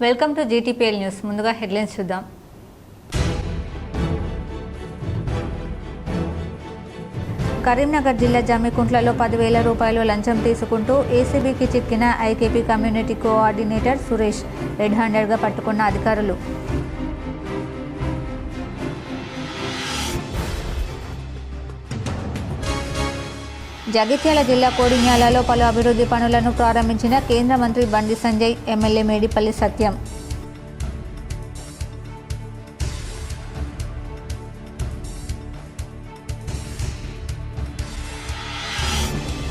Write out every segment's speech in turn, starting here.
Welcome to GTPL news. ముందుగా headlines చూద్దాం. కరీంనగర్ జిల్లా జమ్మికుంట్లలో 10,000 రూపాయలు లంచం తీసుకుంటూ ఏసీబీకి చిక్కిన IKP community coordinator Suresh red హ్యాండెడ్గా పట్టుకున్న అధికారులు. జగిత్యాల జిల్లా కోడిన్యాలలో పలు అభివృద్ధి పనులను ప్రారంభించిన కేంద్ర మంత్రి బండి సంజయ్, ఎమ్మెల్యే మేడిపల్లి సత్యం.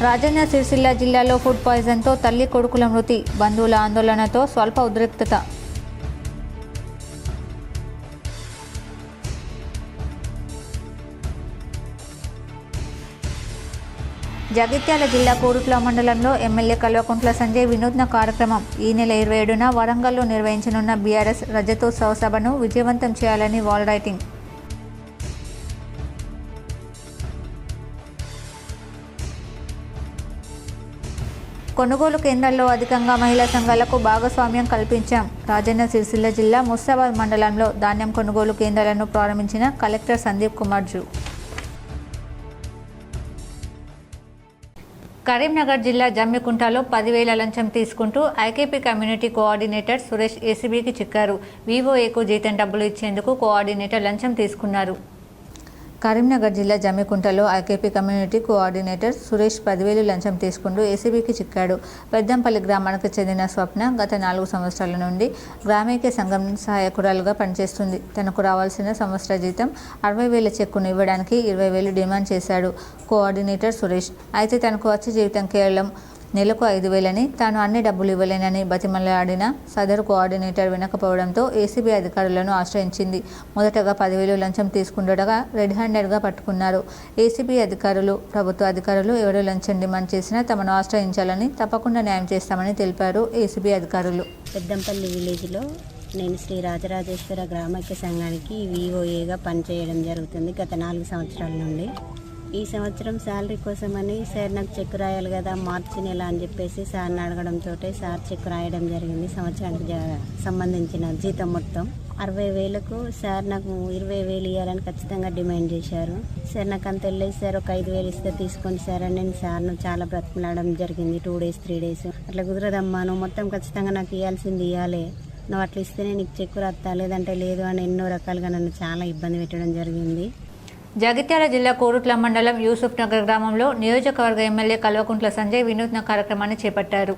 రాజన్న సిరిసిల్ల జిల్లాలో ఫుడ్ పాయిజన్తో తల్లి కొడుకుల మృతి, బంధువుల ఆందోళనతో స్వల్ప ఉద్రిక్తత. జగిత్యాల జిల్లా కోరుట్ల మండలంలో ఎమ్మెల్యే కల్వకుంట్ల సంజయ్ వినూత్న కార్యక్రమం. ఈ నెల 27న వరంగల్లో నిర్వహించనున్న బీఆర్ఎస్ రజతోత్సవ సభను విజయవంతం చేయాలని వాల్ రైటింగ్. కొనుగోలు కేంద్రాల్లో అధికంగా మహిళా సంఘాలకు భాగస్వామ్యం కల్పించాం. రాజన్న సిరిసిల్ల జిల్లా ముస్తాబాద్ మండలంలో ధాన్యం కొనుగోలు కేంద్రాలను ప్రారంభించిన కలెక్టర్ సందీప్ కుమార్ జూ. కరీంనగర్ జిల్లా జమ్మికుంటలో 10,000 లంచం తీసుకుంటూ ఐకేపీ కమ్యూనిటీ కోఆర్డినేటర్ సురేష్ ఏసీబీకి చిక్కారు. వీవోఏకు జీతం డబ్బులు ఇచ్చేందుకు కోఆర్డినేటర్ లంచం తీసుకున్నారు. కరీంనగర్ జిల్లా జమ్మికుంటలో ఐకేపీ కమ్యూనిటీ కోఆర్డినేటర్ సురేష్ 10,000 లంచం తీసుకుంటూ ఏసీబీకి చిక్కాడు. పెద్దంపల్లి గ్రామానికి చెందిన స్వప్న గత 4 సంవత్సరాల నుండి గ్రామీణ సంఘం సహాయకురాలుగా పనిచేస్తుంది. తనకు రావాల్సిన సంవత్సర జీతం 60,000 చెక్కును ఇవ్వడానికి 20,000 డిమాండ్ చేశాడు కోఆర్డినేటర్ సురేష్. అయితే తనకు వచ్చే జీవితం కేవలం నెలకు 5,000 తాను అన్ని డబ్బులు ఇవ్వలేనని బతిమలాడిన సదరు కోఆర్డినేటర్ వినకపోవడంతో ఏసీబీ అధికారులను ఆశ్రయించింది. మొదటగా 10,000 లంచం తీసుకుండగా రెడ్ హ్యాండెడ్గా పట్టుకున్నారు. ఏసీబీ అధికారులు, ప్రభుత్వ అధికారులు ఎవరు లంచం డిమాండ్ చేసినా తమను ఆశ్రయించాలని, తప్పకుండా న్యాయం చేస్తామని తెలిపారు ఏసీబీ అధికారులు. పెద్దంపల్లి విలేజ్లో నేను శ్రీ రాజరాజేశ్వర గ్రామైక్య సంఘానికి వీఓఏగా పనిచేయడం జరుగుతుంది గత 4 సంవత్సరాల నుండి. ఈ సంవత్సరం శాలరీ కోసమని సార్ నాకు చెక్ రాయాలి కదా మార్చి నెల అని చెప్పేసి సార్ని అడగడంతో సార్ చెక్ రాయడం జరిగింది. సంవత్సరానికి సంబంధించిన జీతం మొత్తం 60,000కు సార్ నాకు 20,000 ఇవ్వాలని ఖచ్చితంగా డిమాండ్ చేశారు. సార్ నాకు అంత వెళ్ళేది సార్, ఒక 5,000 ఇస్తే తీసుకోండి సార్ అని నేను సార్ను చాలా బ్రతిమలాడడం జరిగింది. 2 days 3 days అట్లా కుదరదమ్మా, నువ్వు మొత్తం ఖచ్చితంగా నాకు ఇవ్వాల్సింది ఇవ్వాలి, నువ్వు అట్లా ఇస్తేనే నీకు చెక్కు రాస్తా, లేదంటే లేదు అని ఎన్నో రకాలుగా నన్ను చాలా ఇబ్బంది పెట్టడం జరిగింది. జగిత్యాల జిల్లా కోరుట్ల మండలం యూసుఫ్ నగర్ గ్రామంలో నియోజకవర్గ ఎమ్మెల్యే కల్వకుంట్ల సంజయ్ వినూత్న కార్యక్రమాన్ని చేపట్టారు.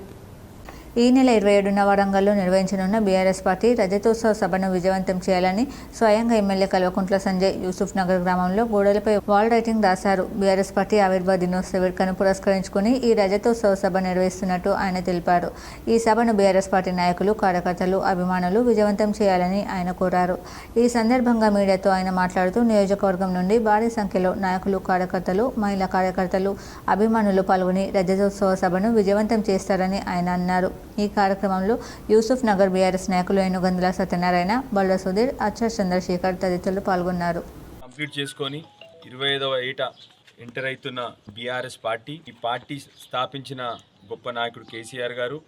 ఈ నెల 27న వరంగల్లో నిర్వహించనున్న బీఆర్ఎస్ పార్టీ రజతోత్సవ సభను విజయవంతం చేయాలని స్వయంగా ఎమ్మెల్యే కల్వకుంట్ల సంజయ్ యూసుఫ్ నగర్ గ్రామంలో గోడలపై వాల్ రైటింగ్ రాశారు. బీఆర్ఎస్ పార్టీ ఆవిర్భావ దినోత్సవ వేడుకను పురస్కరించుకుని ఈ రజతోత్సవ సభ నిర్వహిస్తున్నట్టు ఆయన తెలిపారు. ఈ సభను బీఆర్ఎస్ పార్టీ నాయకులు, కార్యకర్తలు, అభిమానులు విజయవంతం చేయాలని ఆయన కోరారు. ఈ సందర్భంగా మీడియాతో ఆయన మాట్లాడుతూ నియోజకవర్గం నుండి భారీ సంఖ్యలో నాయకులు, కార్యకర్తలు, మహిళా కార్యకర్తలు, అభిమానులు పాల్గొని రజతోత్సవ సభను విజయవంతం చేస్తారని ఆయన అన్నారు. ఈ కార్యక్రమంలో యూసుఫ్ నగర్ బీఆర్ఎస్ నాయకులు ఏనుగందుల సత్యనారాయణ, బల్డ సుధీర్, అచ్చర్ చంద్రశేఖర్ తదితరులు పాల్గొన్నారు. కంప్లీట్ చేసుకొని 25వ ఏట ఎంటర్ అవుతున్న బీఆర్ఎస్ పార్టీ, ఈ పార్టీ స్థాపించిన గొప్ప నాయకుడు కేసీఆర్ గారు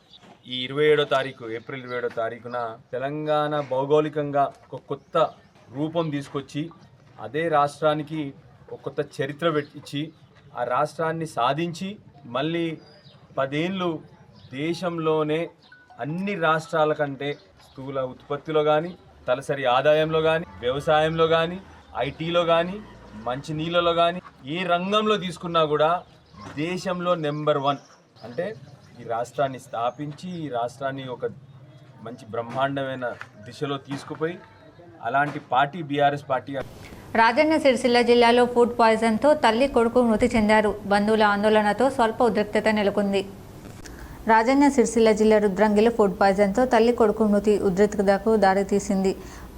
ఈ 27వ తారీఖు ఏప్రిల్ 27వ తారీఖున తెలంగాణ భౌగోళికంగా ఒక కొత్త రూపం తీసుకొచ్చి అదే రాష్ట్రానికి ఒక కొత్త చరిత్ర ఇచ్చి ఆ రాష్ట్రాన్ని సాధించి మళ్ళీ 10 ఏళ్ళు దేశంలోనే అన్ని రాష్ట్రాల కంటే స్థూల ఉత్పత్తిలో కానీ, తలసరి ఆదాయంలో కానీ, వ్యవసాయంలో కానీ, ఐటీలో కానీ, మంచినీళ్ళలో కానీ ఏ రంగంలో తీసుకున్నా కూడా దేశంలో నెంబర్ 1 అంటే ఈ రాష్ట్రాన్ని స్థాపించి ఈ రాష్ట్రాన్ని ఒక మంచి బ్రహ్మాండమైన దిశలో తీసుకుపోయి అలాంటి party BRS party. Rajanna Sircilla జిల్లాలో ఫుడ్ పాయిజన్తో తల్లి కొడుకు మృతి చెందారు. బంధువుల ఆందోళనతో స్వల్ప ఉద్రిక్తత నెలకొంది. రాజన్న సిరిసిల్ల జిల్లా రుద్రంగిలో ఫుడ్ పాయిజన్తో తల్లి కొడుకు మృతి ఉద్రిక్తతకు దారితీసింది.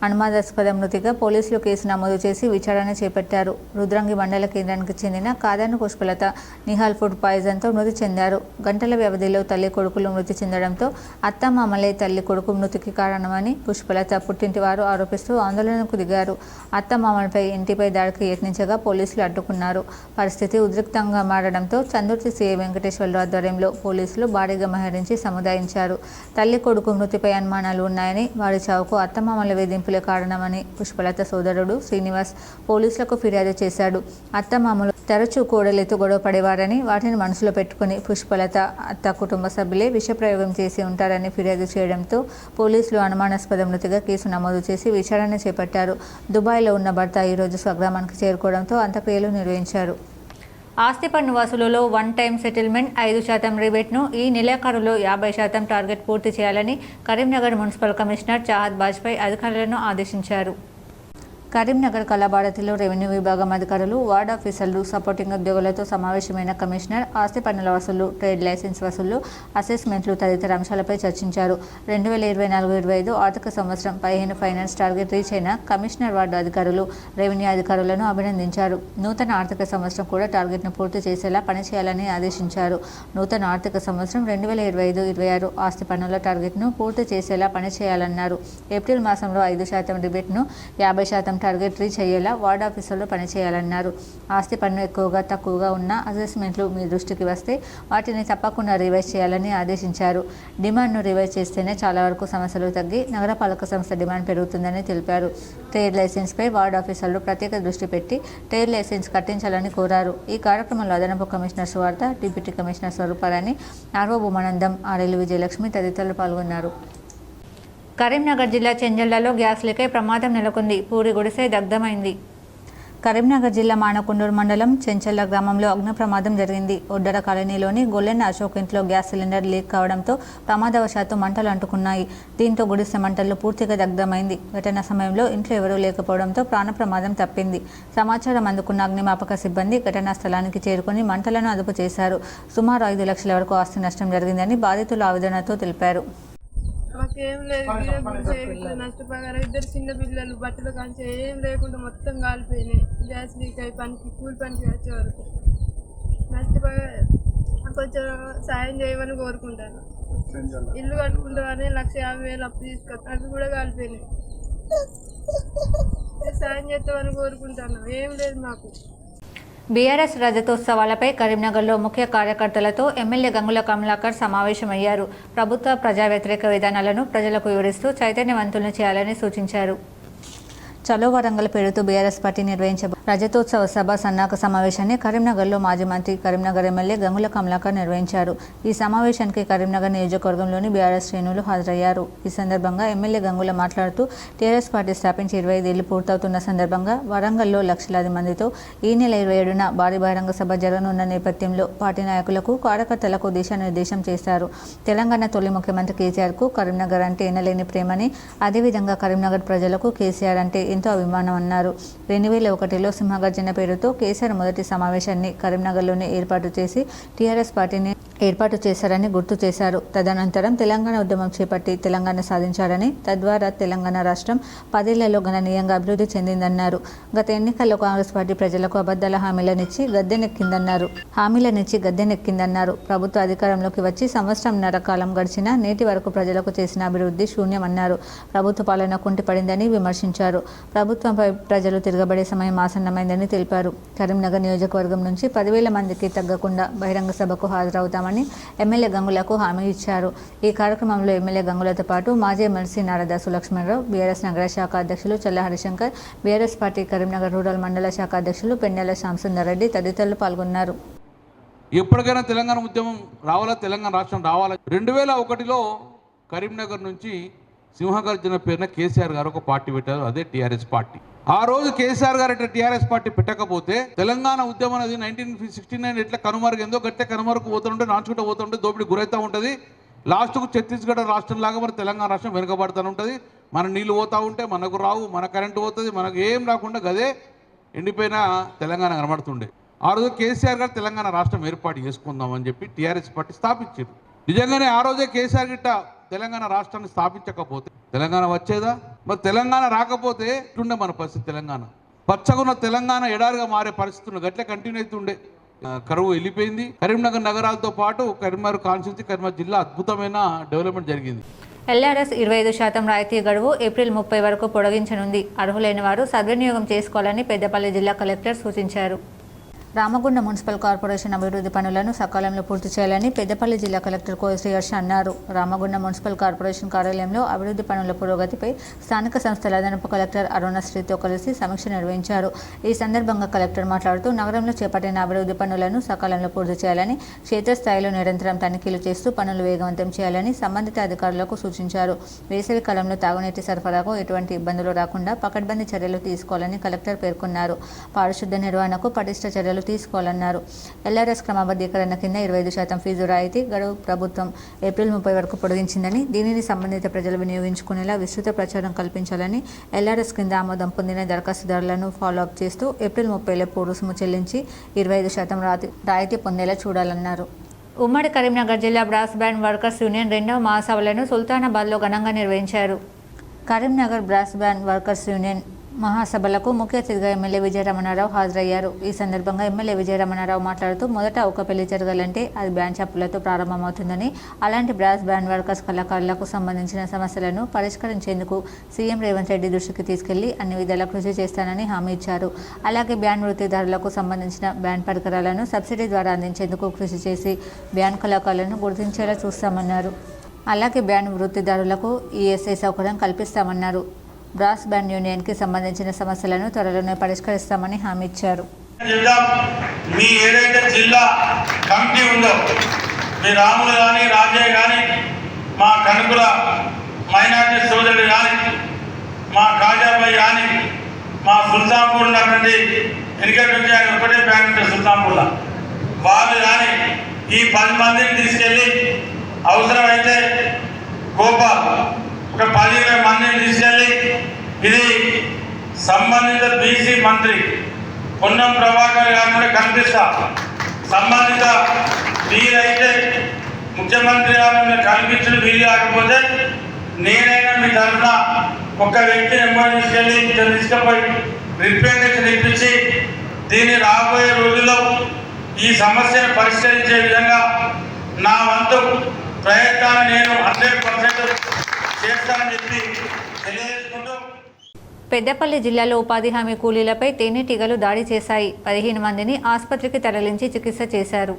అనుమానాస్పద మృతిగా పోలీసులు కేసు నమోదు చేసి విచారణ చేపట్టారు. రుద్రంగి మండల కేంద్రానికి చెందిన కాదర్ను పుష్పలత నిహాల్ ఫుడ్ పాయిజన్తో మృతి చెందారు. గంటల వ్యవధిలో తల్లి కొడుకులు మృతి చెందడంతో అత్తమామలే తల్లి కొడుకు మృతికి కారణమని పుష్పలత పుట్టింటి వారు ఆరోపిస్తూ ఆందోళనకు దిగారు. అత్తమామలపై ఇంటిపై దాడికి యత్నించగా పోలీసులు అడ్డుకున్నారు. పరిస్థితి ఉద్రిక్తంగా మారడంతో చందుర్తి సీఐ వెంకటేశ్వర్లు ఆధ్వర్యంలో పోలీసులు భారీగా మోహరించి సముదాయించారు. తల్లి కొడుకు మృతిపై అనుమానాలు ఉన్నాయని, వారి చావుకు అత్తమామల వేధింపులే కారణమని పుష్పలత సోదరుడు శ్రీనివాస్ పోలీసులకు ఫిర్యాదు చేశాడు. అత్తమామలు తరచూ కోడలితో గొడవ పడేవారని, వాటిని మనసులో పెట్టుకుని పుష్పలత అత్త కుటుంబ సభ్యులే విషప్రయోగం చేసి ఉంటారని ఫిర్యాదు చేయడంతో పోలీసులు అనుమానాస్పద మృతిగా కేసు నమోదు చేసి విచారణ చేపట్టారు. దుబాయ్లో ఉన్న భర్త ఈరోజు స్వగ్రామానికి చేరుకోవడంతో అంత్యక్రియలు నిర్వహించారు. ఆస్తి పన్ను వసూలులో వన్ టైం సెటిల్మెంట్ 5% రిబేట్ను ఈ నెలాఖరులో 50% టార్గెట్ పూర్తి చేయాలని కరీంనగర్ మున్సిపల్ కమిషనర్ చాహద్ బాజ్పేయి అధికారులను ఆదేశించారు. కరీంనగర్ కళాభారతిలో రెవెన్యూ విభాగం అధికారులు, వార్డ్ ఆఫీసర్లు, సపోర్టింగ్ ఉద్యోగులతో సమావేశమైన కమిషనర్ ఆస్తి పన్నుల వసూలు, ట్రేడ్ లైసెన్స్ వసూలు, అసెస్మెంట్లు తదితర అంశాలపై చర్చించారు. 2024-25 ఆర్థిక సంవత్సరం 15 ఫైనాన్స్ టార్గెట్ రీచ్ అయిన కమిషనర్ వార్డు అధికారులు, రెవెన్యూ అధికారులను అభినందించారు. నూతన ఆర్థిక సంవత్సరం కూడా టార్గెట్ను పూర్తి చేసేలా పనిచేయాలని ఆదేశించారు. నూతన ఆర్థిక సంవత్సరం 2025-26 ఆస్తి పన్నుల టార్గెట్ను పూర్తి చేసేలా పనిచేయాలన్నారు. ఏప్రిల్ మాసంలో 5% రిబేట్ను 50% టార్గెట్ రీచ్ అయ్యేలా వార్డ్ ఆఫీసర్లు పనిచేయాలన్నారు. ఆస్తి పన్ను ఎక్కువగా తక్కువగా ఉన్న అసెస్మెంట్లు మీ దృష్టికి వస్తే వాటిని తప్పకుండా రివైజ్ చేయాలని ఆదేశించారు. డిమాండ్ను రివైజ్ చేస్తేనే చాలా వరకు సమస్యలు తగ్గి నగరపాలక సంస్థ డిమాండ్ పెరుగుతుందని తెలిపారు. ట్రేడ్ లైసెన్స్పై వార్డ్ ఆఫీసర్లు ప్రత్యేక దృష్టి పెట్టి ట్రేడ్ లైసెన్స్ కట్టించాలని కోరారు. ఈ కార్యక్రమంలో అదనపు commissioner Suvartha, deputy commissioner Swaruparani, RO Bhumanandam, RL Vijayalakshmi తదితరులు పాల్గొన్నారు. కరీంనగర్ జిల్లా చెంజల్లలో గ్యాస్ లీకై ప్రమాదం నెలకొంది. పూరి గుడిసె దగ్ధమైంది. కరీంనగర్ జిల్లా మానకొండూరు మండలం చెంచల్ల గ్రామంలో అగ్ని ప్రమాదం జరిగింది. ఒడ్డర కాలనీలోని గొల్లెన్న అశోక్ ఇంట్లో గ్యాస్ సిలిండర్ లీక్ కావడంతో ప్రమాదవశాత్తు మంటలు అంటుకున్నాయి. దీంతో గుడిసె మంటల్లో పూర్తిగా దగ్ధమైంది. ఘటన సమయంలో ఇంట్లో ఎవరూ లేకపోవడంతో ప్రాణ ప్రమాదం తప్పింది. సమాచారం అందుకున్న అగ్నిమాపక సిబ్బంది ఘటనా స్థలానికి చేరుకుని మంటలను అదుపు చేశారు. సుమారు 5 లక్షల వరకు ఆస్తి నష్టం జరిగిందని బాధితులు ఆవేదనతో తెలిపారు. మాకేం లేదు, నష్టపోయారు. 2 చిన్న పిల్లలు, బట్టలు కాంచి ఏం లేకుండా మొత్తం కాలిపోయినాయి. గ్యాస్ లీక్ అయి కూలి పనికి వచ్చే వరకు నష్టపోయారు. కొంచెం సాయం చేయమని కోరుకుంటాను. ఇల్లు కట్టుకుంటామని 1,50,000 అప్పు తీసుకొస్తాను, అవి కూడా కాలిపోయినాయి. సాయం చేస్తామని కోరుకుంటాను. ఏం లేదు మాకు. బీఆర్ఎస్ రజతోత్సవాలపై కరీంనగర్లో ముఖ్య కార్యకర్తలతో ఎమ్మెల్యే గంగుల కమలాకర్ సమావేశమయ్యారు. ప్రభుత్వ ప్రజా వ్యతిరేక విధానాలను ప్రజలకు వివరిస్తూ చైతన్యవంతులను చేయాలని సూచించారు. చలో వరంగల్ పేరుతో బీఆర్ఎస్ పార్టీ నిర్వహించే రజతోత్సవ సభ సన్నాహక సమావేశాన్ని కరీంనగర్లో మాజీ మంత్రి, కరీంనగర్ ఎమ్మెల్యే గంగుల కమలాకర్ నిర్వహించారు. ఈ సమావేశానికి కరీంనగర్ నియోజకవర్గంలోని బీఆర్ఎస్ శ్రేణులు హాజరయ్యారు. ఈ సందర్భంగా ఎమ్మెల్యే గంగుల మాట్లాడుతూ టీఆర్ఎస్ పార్టీ స్థాపించి 25 ఏళ్లు పూర్తవుతున్న సందర్భంగా వరంగల్లో లక్షలాది మందితో ఈ నెల 27న భారీ బహిరంగ సభ జరగనున్న నేపథ్యంలో పార్టీ నాయకులకు, కార్యకర్తలకు దిశానిర్దేశం చేశారు. తెలంగాణ తొలి ముఖ్యమంత్రి కేసీఆర్కు కరీంనగర్ అంటే ఎనలేని ప్రేమని, అదేవిధంగా కరీంనగర్ ప్రజలకు కేసీఆర్ అంటే ఎంతో అభిమానం అన్నారు. 2001లో సింహగర్జన పేరుతో కేసీఆర్ మొదటి సమావేశాన్ని కరీంనగర్లోనే ఏర్పాటు చేసి టీఆర్ఎస్ పార్టీని ఏర్పాటు చేశారని గుర్తు చేశారు. తదనంతరం తెలంగాణ ఉద్యమం చేపట్టి తెలంగాణ సాధించారని, తద్వారా తెలంగాణ రాష్ట్రం 10 ఏళ్లలో గణనీయంగా అభివృద్ధి చెందిందన్నారు. గత ఎన్నికల్లో కాంగ్రెస్ పార్టీ ప్రజలకు అబద్ధాల హామీలనిచ్చి గద్దెనెక్కిందన్నారు. ప్రభుత్వ అధికారంలోకి వచ్చి సంవత్సరంన్నర కాలం గడిచినా నేటి వరకు ప్రజలకు చేసిన అభివృద్ధి శూన్యమన్నారు. ప్రభుత్వ పాలన కుంటిపడిందని విమర్శించారు. ప్రభుత్వంపై ప్రజలు తిరగబడే సమయం ఆసన్నమైందని తెలిపారు. కరీంనగర్ నియోజకవర్గం నుంచి 10,000 మందికి తగ్గకుండా బహిరంగ సభకు హాజరవుతామని ఎమ్మెల్యే గంగులకు హామీ ఇచ్చారు. ఈ కార్యక్రమంలో ఎమ్మెల్యే గంగులతో పాటు మాజీ ఎమ్మెల్సీ నారదాసు లక్ష్మణరావు, బీఆర్ఎస్ నగర శాఖ అధ్యక్షులు చల్ల Harishankar, BRS party Karimnagar rural మండల శాఖ అధ్యక్షులు పెన్నెల శ్యాంసుందర్ రెడ్డి తదితరులు పాల్గొన్నారు. ఎప్పటికైనా తెలంగాణ ఉద్యమం రావాలా, తెలంగాణ రాష్ట్రం రావాలా. 2001లో కరీంనగర్ నుంచి సింహగర్జన పేరున కేసీఆర్ గారు ఒక పార్టీ పెట్టారు, అదే టీఆర్ఎస్ పార్టీ. ఆ రోజు కేసీఆర్ గారు ఎట్లా టీఆర్ఎస్ పార్టీ పెట్టకపోతే తెలంగాణ ఉద్యమం అనేది 1969 ఎట్లా కనుమరుగైందో గట్టే కనుమరుగు పోతుంటే, నాచుకుంటూ పోతుంటే, దోపిడీ గురైతూ ఉంటుంది. లాస్ట్కు ఛత్తీస్గఢ్ రాష్ట్రం లాగా మరి తెలంగాణ రాష్ట్రం వెనుకబడుతూ ఉంటుంది. మన నీళ్ళు పోతూ ఉంటే మనకు రావు, మన కరెంటు పోతుంది, మనకు ఏం రాకుండా గదే ఎండిపోయిన తెలంగాణ కనబడుతుండే. ఆ రోజు కేసీఆర్ గారు తెలంగాణ రాష్ట్రం ఏర్పాటు చేసుకుందామని చెప్పి టీఆర్ఎస్ పార్టీ స్థాపించారు. నిజంగానే ఆ రోజే కేసీఆర్ గిట్ట తెలంగాణ రాష్ట్రాన్ని స్థాపించకపోతే తెలంగాణ వచ్చేదా? మరి తెలంగాణ రాకపోతే ఇట్లుండే మన పరిస్థితి. తెలంగాణ పచ్చగున్న తెలంగాణ ఎడారిగా మారే పరిస్థితులు గట్లే కంటిన్యూ అవుతుండే. కరువు వెళ్ళిపోయింది. కరీంనగర్ నగరాలతో పాటు కరీంనగర్ కాన్స్టిట్యూన్సీ, కరీంనగర్ జిల్లా అద్భుతమైన డెవలప్మెంట్ జరిగింది. ఎల్ఆర్ఎస్ 25% రాయితీ గడువు ఏప్రిల్ 30 వరకు పొడిగించనుంది. అర్హులైన వారు సద్వినియోగం చేసుకోవాలని పెద్దపల్లి జిల్లా కలెక్టర్ సూచించారు. రామగుండం మున్సిపల్ కార్పొరేషన్ అభివృద్ధి పనులను సకాలంలో పూర్తి చేయాలని పెద్దపల్లి జిల్లా కలెక్టర్ కోయశ్రీ హర్ష అన్నారు. రామగుండం మున్సిపల్ కార్పొరేషన్ కార్యాలయంలో అభివృద్ధి పనుల పురోగతిపై స్థానిక సంస్థల అదనపు కలెక్టర్ అరుణశ్రీతో కలిసి సమీక్ష నిర్వహించారు. ఈ సందర్భంగా కలెక్టర్ మాట్లాడుతూ నగరంలో చేపట్టిన అభివృద్ధి పనులను సకాలంలో పూర్తి చేయాలని, క్షేత్రస్థాయిలో నిరంతరం తనిఖీలు చేస్తూ పనులు వేగవంతం చేయాలని సంబంధిత అధికారులకు సూచించారు. వేసవి కాలంలో తాగునీటి సరఫరాకు ఎటువంటి ఇబ్బందులు రాకుండా పకడ్బందీ చర్యలు తీసుకోవాలని కలెక్టర్ పేర్కొన్నారు. పారిశుద్ధ నిర్వహణకు పటిష్ట చర్యలు తీసుకోవాలన్నారు. ఎల్ఆర్ఎస్ క్రమబద్ధీకరణ కింద 25% ఫీజు రాయితీ గడువు ప్రభుత్వం ఏప్రిల్ 30 వరకు పొడిగించిందని, దీనిని సంబంధిత ప్రజలు వినియోగించుకునేలా విస్తృత ప్రచారం కల్పించాలని, ఎల్ఆర్ఎస్ కింద ఆమోదం పొందిన దరఖాస్తుదారులను ఫాలో అప్ చేస్తూ ఏప్రిల్ 30 రుసుము చెల్లించి 25% రాయితీ పొందేలా చూడాలన్నారు. ఉమ్మడి కరీంనగర్ జిల్లా బ్రాస్ బ్యాండ్ వర్కర్స్ యూనియన్ 2వ మహాసభలను సుల్తానాబాద్లో ఘనంగా నిర్వహించారు. Karimnagar brass band workers union మహాసభలకు ముఖ్య అతిథిగా ఎమ్మెల్యే విజయరమణారావు హాజరయ్యారు. ఈ సందర్భంగా ఎమ్మెల్యే విజయరమణారావు మాట్లాడుతూ మొదట ఒక పెళ్లి జరగాలంటే అది బ్యాండ్ చప్పులతో ప్రారంభమవుతుందని, అలాంటి బ్రాస్ బ్యాండ్ వర్కర్స్ కళాకారులకు సంబంధించిన సమస్యలను పరిష్కరించేందుకు సీఎం రేవంత్ రెడ్డి దృష్టికి తీసుకెళ్లి అన్ని విధాలా కృషి చేస్తానని హామీ ఇచ్చారు. అలాగే బ్యాండ్ వృత్తిదారులకు సంబంధించిన బ్యాండ్ పరికరాలను సబ్సిడీ ద్వారా అందించేందుకు కృషి చేసి బ్యాండ్ కళాకారులను గుర్తించేలా చూస్తామన్నారు. అలాగే బ్యాండ్ వృత్తిదారులకు ఈఎస్ఐ సౌకర్యం కల్పిస్తామన్నారు. బ్రాస్ బ్యాండ్ యూనియన్కి సంబంధించిన సమస్యలను త్వరలోనే పరిష్కరిస్తామని హామీ ఇచ్చారు. మీ ఏదైతే జిల్లా కమిటీ ఉందో, మీ రాములు కానీ, రాజయ్య కానీ, మా కనుకుల మైనార్టీ సోదరులు కానీ, మా కాజాబాయి కానీ, మా సుల్తాన్పూర్ ఉన్నటువంటి ఎన్నికల నుంచి ఆయన ఒకటే బ్యాంక్ ఉంటుంది సుల్తాన్పూర్లో, వాళ్ళు కానీ ఈ 10 మందిని తీసుకెళ్ళి అవసరమైతే గోపాల్ ఒక 10-20 మందిని తీసుకెళ్ళి ఇది సంబంధిత బీసీ మంత్రి పొన్నం ప్రభాకర్ గారు కనిపిస్తా, సంబంధిత వీలైతే ముఖ్యమంత్రి గారు కనిపించడం వీలు కాకపోతే నేనైనా మీ తరఫున ఒక వ్యక్తిని ఎంబడి తీసుకెళ్ళి తీసుకుపోయి రిప్రజెంటేషన్ ఇప్పించి దీన్ని రాబోయే రోజుల్లో ఈ సమస్యను పరిష్కరించే విధంగా నా వంతు ప్రయత్నాన్ని నేను 100% చేస్తానని చెప్పి తెలియజేసుకుంటూ. పెద్దపల్లి జిల్లాలో ఉపాధి హామీ కూలీలపై తేనెటీగలు దాడి చేశాయి. 15 మందిని ఆసుపత్రికి తరలించి చికిత్స చేశారు.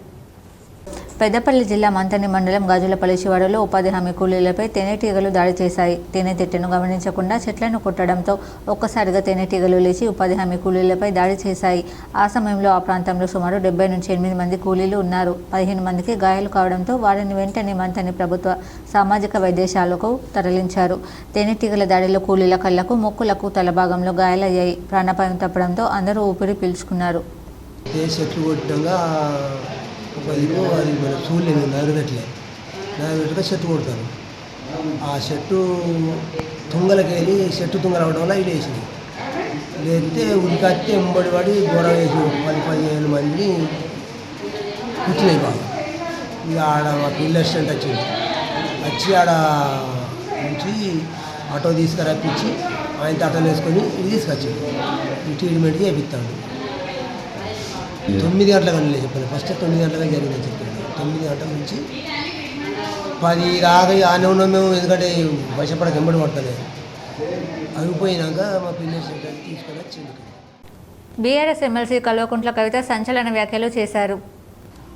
పెద్దపల్లి జిల్లా మంతని మండలం గాజులపల్లి శివారులో ఉపాధి హామీ కూలీలపై తేనెటీగలు దాడి చేశాయి. తేనెతిట్టను గమనించకుండా చెట్లను కొట్టడంతో ఒక్కసారిగా తేనెటీగలు లేచి ఉపాధి హామీ కూలీలపై దాడి చేశాయి. ఆ సమయంలో ఆ ప్రాంతంలో సుమారు 70 నుంచి 8 మంది కూలీలు ఉన్నారు. 15 మందికి గాయాలు కావడంతో వారిని వెంటనే మంతని ప్రభుత్వ సామాజిక వైద్యశాలకు తరలించారు. తేనెటీగల దాడిలో కూలీల కళ్లకు, ముక్కులకు, తలభాగంలో గాయాలయ్యాయి. ప్రాణాపాయం తప్పడంతో అందరూ ఊపిరి పీల్చుకున్నారు. పదిలో అది మన చూడలేదు, నగరట్లే చెట్టు కొడతారు. ఆ చెట్టు తుంగలకి వెళ్ళి చెట్టు తుంగలు అవడం వల్ల ఇది వేసింది. లేకపోతే ఉరికత్తి ఎంబడి పడి గొడవ వేసి 10-15 మందిని కూర్చున్నాయి బాగా. ఇక ఆడ మా పిల్లల స్టెంట్ వచ్చి ఆడ నుంచి ఆటో తీసుకురప్పించి ఆయన ఆటోలు వేసుకొని ఇది తీసుకొచ్చింది. ఈ ట్రీట్మెంట్ చేపిస్తాడు. 9 గంటల కానీ చెప్పాను, ఫస్ట్ 9 గంటలగా జరిగిందని చెప్పాను. 9 గంటల నుంచి 10 దాకా ఆనే ఉన్నాం మేము, ఎందుకంటే వర్షపడక వెంబడి పడతలేదు. అయిపోయినాక మా పిల్లలు తీసుకొని వచ్చింది. బీఆర్ఎస్ ఎమ్మెల్సీ కల్వకుంట్ల కవిత సంచలన వ్యాఖ్యలు చేశారు.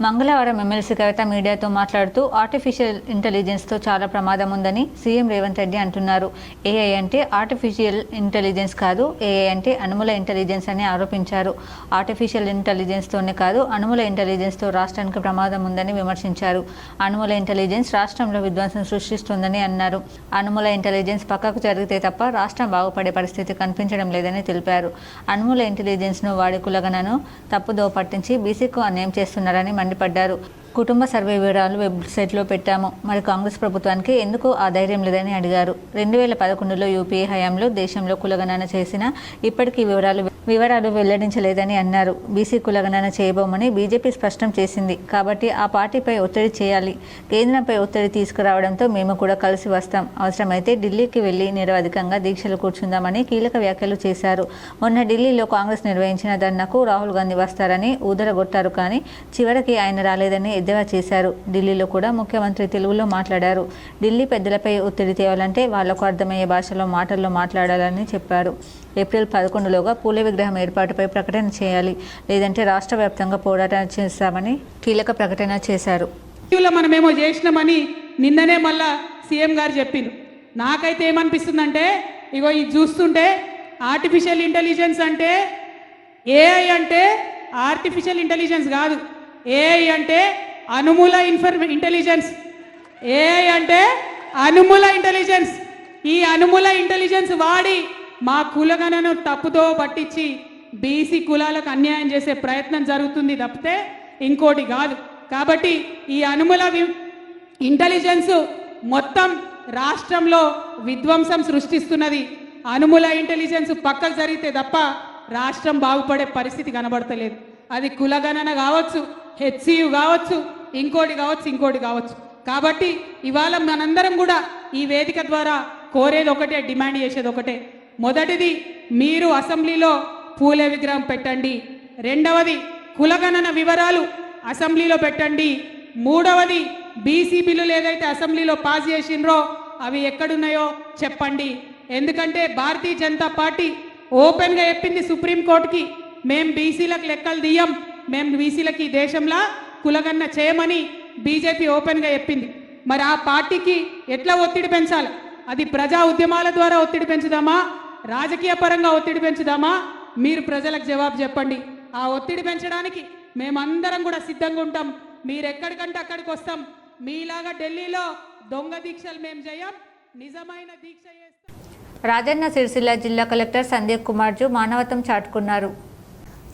మంగళవారం ఎమ్మెల్సీ కవిత మీడియాతో మాట్లాడుతూ ఆర్టిఫిషియల్ ఇంటెలిజెన్స్తో చాలా ప్రమాదం ఉందని సీఎం రేవంత్ రెడ్డి అంటున్నారు. ఏఐ అంటే ఆర్టిఫిషియల్ ఇంటెలిజెన్స్ కాదు, ఏఐ అంటే అణుముల ఇంటెలిజెన్స్ అని ఆరోపించారు. ఆర్టిఫిషియల్ ఇంటెలిజెన్స్తోనే కాదు, అణుముల ఇంటెలిజెన్స్తో రాష్ట్రానికి ప్రమాదం ఉందని విమర్శించారు. అణుముల ఇంటెలిజెన్స్ రాష్ట్రంలో విధ్వంసం సృష్టిస్తుందని అన్నారు. అణుముల ఇంటెలిజెన్స్ పక్కకు జరిగితే తప్ప రాష్ట్రం బాగుపడే పరిస్థితి కనిపించడం లేదని తెలిపారు. అణుముల ఇంటెలిజెన్స్ను వాడి కులగణను తప్పుదోవ పట్టించి బీసీకు అన్యాయం చేస్తున్నారని మండిపడ్డారు. కుటుంబ సర్వే వివరాలు వెబ్సైట్లో పెట్టాము, మరి కాంగ్రెస్ ప్రభుత్వానికి ఎందుకు ఆ ధైర్యం లేదని అడిగారు. 2011లో యూపీఏ హయాంలో దేశంలో కులగణన చేసినా ఇప్పటికీ వివరాలు వివరాలు వెల్లడించలేదని అన్నారు. బీసీ కులగణన చేయబోమని బీజేపీ స్పష్టం చేసింది కాబట్టి ఆ పార్టీపై ఒత్తిడి చేయాలి. కేంద్రంపై ఒత్తిడి తీసుకురావడంతో మేము కూడా కలిసి వస్తాం. అవసరమైతే ఢిల్లీకి వెళ్లి నిరవధికంగా దీక్షలు కూర్చుందామని కీలక వ్యాఖ్యలు చేశారు. మొన్న ఢిల్లీలో కాంగ్రెస్ నిర్వహించిన ధర్నాకు రాహుల్ గాంధీ వస్తారని ఊదరగొట్టారు కానీ చివరికి ఆయన రాలేదని ఎద్దేవా చేశారు. ఢిల్లీలో కూడా ముఖ్యమంత్రి తెలుగులో మాట్లాడారు. ఢిల్లీ పెద్దలపై ఒత్తిడి తేవాలంటే వాళ్లకు అర్థమయ్యే భాషలో మాటల్లో మాట్లాడాలని చెప్పారు. ఏప్రిల్ 11లోగా పూల విగ్రహం ఏర్పాటుపై ప్రకటన చేయాలి, లేదంటే రాష్ట్ర వ్యాప్తంగా పోరాటం చేస్తామని కీలక ప్రకటన చేశారు. మనమేమో చేసినామని నిన్ననే మళ్ళా సీఎం గారు చెప్పిండ్రు. నాకైతే ఏమనిపిస్తుందంటే ఇగో ఇది చూస్తుంటే ఆర్టిఫిషియల్ ఇంటెలిజెన్స్ అంటే ఏఐ అంటే ఆర్టిఫిషియల్ ఇంటెలిజెన్స్ కాదు, ఏఐ అంటే అనుమూల ఇంటెలిజెన్స్. ఏఐ అంటే అనుమూల ఇంటెలిజెన్స్. ఈ అనుమూల ఇంటెలిజెన్స్ వాడి మా కులగణను తప్పుతో పట్టించి బీసీ కులాలకు అన్యాయం చేసే ప్రయత్నం జరుగుతుంది తప్పితే ఇంకోటి కాదు. కాబట్టి ఈ అనుమూల ఇంటెలిజెన్స్ మొత్తం రాష్ట్రంలో విధ్వంసం సృష్టిస్తున్నది. అనుమూల ఇంటెలిజెన్స్ పక్కకు జరిగితే తప్ప రాష్ట్రం బాగుపడే పరిస్థితి కనబడతలేదు. అది కులగణన కావచ్చు, హెచ్సియు కావచ్చు, ఇంకోటి కావచ్చు. కాబట్టి ఇవాళ మనందరం కూడా ఈ వేదిక ద్వారా కోరేది ఒకటే, డిమాండ్ చేసేది ఒకటే. మొదటిది, మీరు అసెంబ్లీలో పూలే విగ్రహం పెట్టండి. రెండవది, కులగణన వివరాలు అసెంబ్లీలో పెట్టండి. మూడవది, బీసీ బిల్లులు ఏదైతే అసెంబ్లీలో పాస్ చేసిండ్రో అవి ఎక్కడున్నాయో చెప్పండి. ఎందుకంటే భారతీయ జనతా పార్టీ ఓపెన్గా చెప్పింది సుప్రీంకోర్టుకి, మేము బీసీలకు లెక్కలు తీయం, మేము బీసీలకి ఈ దేశంలో కులగణన చేయమని బీజేపీ ఓపెన్గా చెప్పింది. మరి ఆ పార్టీకి ఎట్లా ఒత్తిడి పెంచాలి? అది ప్రజా ఉద్యమాల ద్వారా ఒత్తిడి పెంచుదామా, రాజకీయ పరంగా ఒత్తిడి పెంచుదామా? మీరు ప్రజలకు జవాబు చెప్పండి. ఆ ఒత్తిడి పెంచడానికి మేమందరం కూడా సిద్ధంగా ఉంటాం. మీరు ఎక్కడికంటే అక్కడికి వస్తాం. మీలాగా ఢిల్లీలో దొంగ దీక్షలు మేము చేయం, నిజమైన దీక్ష చేస్తాం. రాజన్న సిరిసిల్ల జిల్లా కలెక్టర్ సందీప్ కుమార్జు మానవత్వం చాటుకున్నారు.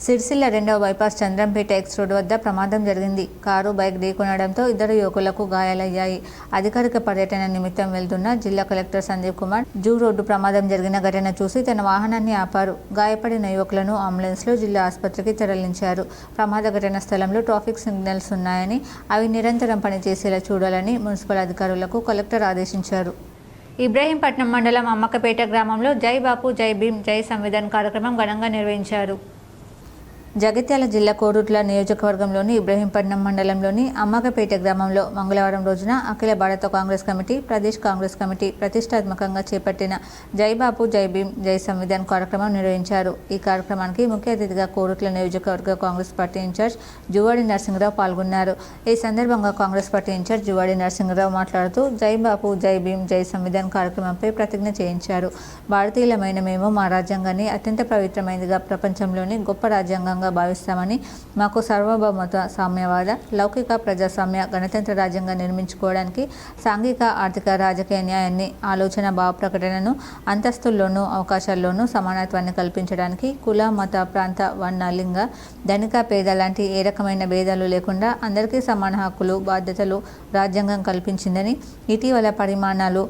సిరిసిల్ల 2వ బైపాస్ చంద్రంపేట ఎక్స్ రోడ్ వద్ద ప్రమాదం జరిగింది. కారు బైక్ ఢీకొనడంతో 2 యువకులకు గాయాలయ్యాయి. అధికారిక పర్యటన నిమిత్తం వెళ్తున్న జిల్లా collector Sandeep Kumar zoo road ప్రమాదం జరిగిన ఘటన చూసి తన వాహనాన్ని ఆపారు. గాయపడిన యువకులను అంబులెన్స్లో జిల్లా ఆసుపత్రికి తరలించారు. ప్రమాద ఘటన స్థలంలో ట్రాఫిక్ సిగ్నల్స్ ఉన్నాయని అవి నిరంతరం పనిచేసేలా చూడాలని మున్సిపల్ అధికారులకు కలెక్టర్ ఆదేశించారు. ఇబ్రహీంపట్నం మండలం అమ్మకపేట గ్రామంలో జై బాపు జై భీమ్ జై సంవిధాన్ కార్యక్రమం ఘనంగా నిర్వహించారు. జగిత్యాల జిల్లా కోరుట్ల నియోజకవర్గంలోని ఇబ్రహీంపట్నం మండలంలోని అమ్మకపేట గ్రామంలో మంగళవారం రోజున అఖిల భారత కాంగ్రెస్ కమిటీ, ప్రదేశ్ కాంగ్రెస్ కమిటీ ప్రతిష్టాత్మకంగా చేపట్టిన జై బాపు జై భీమ్ జై సంవిధాన్ కార్యక్రమం నిర్వహించారు. ఈ కార్యక్రమానికి ముఖ్య అతిథిగా కోరుట్ల నియోజకవర్గ కాంగ్రెస్ పార్టీ ఇన్ఛార్జ్ జువాడి నరసింహరావు పాల్గొన్నారు. ఈ సందర్భంగా కాంగ్రెస్ పార్టీ ఇన్ఛార్జ్ జువాడి నరసింహరావు మాట్లాడుతూ జై బాపు జై భీమ్ జై సంవిధాన్ కార్యక్రమంపై ప్రతిజ్ఞ చేయించారు. భారతీయులమైన మేము మా రాజ్యాంగాన్ని అత్యంత పవిత్రమైనదిగా, ప్రపంచంలోని గొప్ప రాజ్యాంగంగా భావిస్తామని, మాకు సార్వభౌమత, సామ్యవాద, లౌకిక, ప్రజాస్వామ్య, గణతంత్ర రాజ్యంగా నిర్మించుకోవడానికి సాంఘిక, ఆర్థిక, రాజకీయ న్యాయాన్ని, ఆలోచన, భావ ప్రకటనను, అంతస్తుల్లోనూ అవకాశాల్లోనూ సమానత్వాన్ని కల్పించడానికి కుల, మత, ప్రాంత, వర్ణ, లింగ, ధనిక, పేద లాంటి ఏ రకమైన భేదాలు లేకుండా అందరికీ సమాన హక్కులు, బాధ్యతలు రాజ్యాంగం కల్పించిందని, ఇటీవల పరిమాణాలు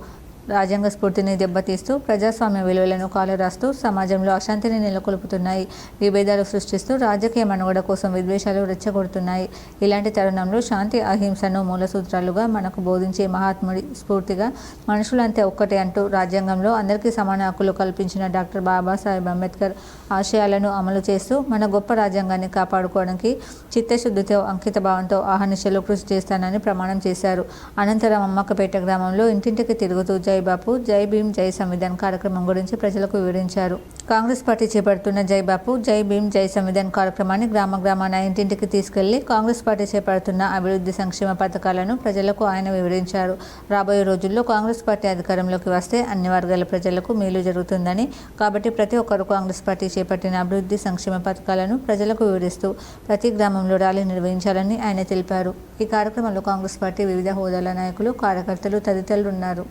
రాజ్యాంగ స్ఫూర్తిని దెబ్బతీస్తూ ప్రజాస్వామ్య విలువలను కాలరాస్తూ సమాజంలో అశాంతిని నెలకొల్పుతున్నాయి. విభేదాలు సృష్టిస్తూ రాజకీయ మనుగడ కోసం విద్వేషాలు రెచ్చగొడుతున్నాయి. ఇలాంటి తరుణంలో శాంతి, అహింసను మూల సూత్రాలుగా మనకు బోధించే మహాత్ముడి స్ఫూర్తిగా మనుషులంతా ఒక్కటే అంటూ రాజ్యాంగంలో అందరికీ సమాన హక్కులు కల్పించిన డాక్టర్ బాబాసాహెబ్ అంబేద్కర్ ఆశయాలను అమలు చేస్తూ మన గొప్ప రాజ్యాంగాన్ని కాపాడుకోవడానికి చిత్తశుద్ధితో, అంకిత భావంతో అహర్నిశలు కృషి చేస్తానని ప్రమాణం చేశారు. అనంతరం అమ్మకపేట గ్రామంలో ఇంటింటికి తిరుగుతూ జై బాపు జై భీమ్ జై సంవిధాన్ కార్యక్రమం గురించి ప్రజలకు వివరించారు. కాంగ్రెస్ పార్టీ చేపడుతున్న జై బాపు జై భీమ్ జై సంవిధాన్ కార్యక్రమాన్ని గ్రామాన ఇంటింటికి తీసుకెళ్లి కాంగ్రెస్ పార్టీ చేపడుతున్న అభివృద్ధి సంక్షేమ పథకాలను ప్రజలకు ఆయన వివరించారు. రాబోయే రోజుల్లో కాంగ్రెస్ పార్టీ అధికారంలోకి వస్తే అన్ని వర్గాల ప్రజలకు మేలు జరుగుతుందని, కాబట్టి ప్రతి ఒక్కరూ కాంగ్రెస్ పార్టీ చేపట్టిన అభివృద్ధి సంక్షేమ పథకాలను ప్రజలకు వివరిస్తూ ప్రతి గ్రామంలో ర్యాలీ నిర్వహించాలని ఆయన తెలిపారు. ఈ కార్యక్రమంలో కాంగ్రెస్ పార్టీ వివిధ హోదాల నాయకులు, కార్యకర్తలు తదితరులు ఉన్నారు.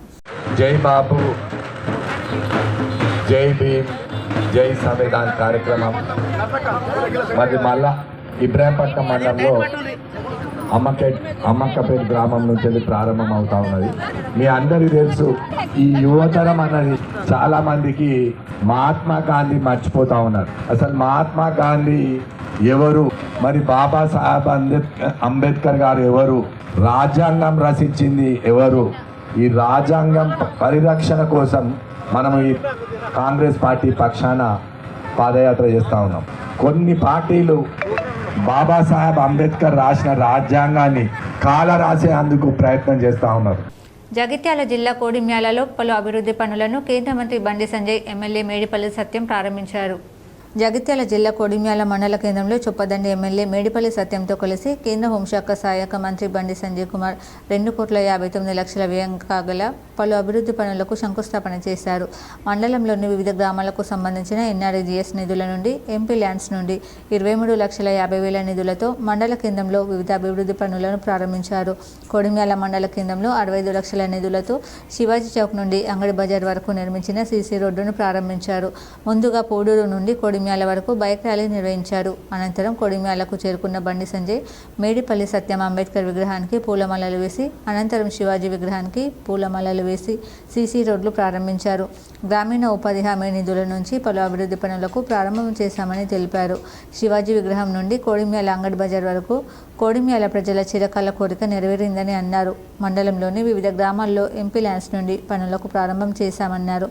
జై బాపు జై భీమ్ జై సంవిధాన్ కార్యక్రమం మరి మళ్ళా ఇబ్రాహీంపట్నం మండలంలో అమ్మక్కపేట గ్రామం నుంచి వెళ్ళి ప్రారంభం అవుతా ఉన్నది. మీ అందరికీ తెలుసు, ఈ యువతరం అన్నది చాలా మందికి మహాత్మా గాంధీ మర్చిపోతా ఉన్నారు. అసలు మహాత్మా గాంధీ ఎవరు, మరి బాబాసాహెబ్ అంబేద్కర్ గారు ఎవరు, రాజ్యాంగం రచించింది ఎవరు, ఈ రాజ్యాంగం పరిరక్షణ కోసం మనము ఈ కాంగ్రెస్ పార్టీ పక్షాన పాదయాత్ర చేస్తూ ఉన్నాం. కొన్ని పార్టీలు బాబాసాహెబ్ అంబేద్కర్ రాసిన రాజ్యాంగాన్ని కాలరాసేందుకు ప్రయత్నం చేస్తూ ఉన్నారు. జగిత్యాల జిల్లా కోడిమ్యాలలో పలు అభివృద్ధి పనులను కేంద్ర మంత్రి బండి సంజయ్, ఎమ్మెల్యే మేడిపల్లి సత్యం ప్రారంభించారు. జగిత్యాల జిల్లా కోడిమ్యాల మండల కేంద్రంలో చొప్పదండి ఎమ్మెల్యే మేడిపల్లి సత్యంతో కలిసి కేంద్ర హోంశాఖ సహాయక మంత్రి బండి సంజయ్ కుమార్ 2,59,00,000 వ్యయం కాగల పలు అభివృద్ధి పనులకు శంకుస్థాపన చేశారు. మండలంలోని వివిధ గ్రామాలకు సంబంధించిన ఎన్ఆర్ఈజీఎస్ నిధుల నుండి, ఎంపీ ల్యాండ్స్ నుండి 23,50,000 నిధులతో మండల కేంద్రంలో వివిధ అభివృద్ధి పనులను ప్రారంభించారు. కోడిమ్యాల మండల కేంద్రంలో 65 లక్షల నిధులతో శివాజీ చౌక్ నుండి అంగడి బజార్ వరకు నిర్మించిన సీసీ రోడ్డును ప్రారంభించారు. ముందుగా పూడూరు నుండి కోడిమ్యాల వరకు బైక్ ర్యాలీ నిర్వహించారు. అనంతరం కోడిమ్యాలకు చేరుకున్న బండి సంజయ్ మేడిపల్లి సత్యం అంబేద్కర్ విగ్రహానికి పూలమాలలు వేసి, అనంతరం శివాజీ విగ్రహానికి పూలమాలలు వేసి సీసీ రోడ్లు ప్రారంభించారు. గ్రామీణ ఉపాధి హామీ నిధుల నుంచి పలు అభివృద్ధి పనులకు ప్రారంభం చేశామని తెలిపారు. శివాజీ విగ్రహం నుండి కోడిమ్యాల అంగడి బజార్ వరకు కోడిమ్యాల ప్రజల చిరకాల కోరిక నెరవేరిందని అన్నారు. మండలంలోని వివిధ గ్రామాల్లో ఎంపీ ల్యాండ్స్ నుండి పనులకు ప్రారంభం చేశామన్నారు.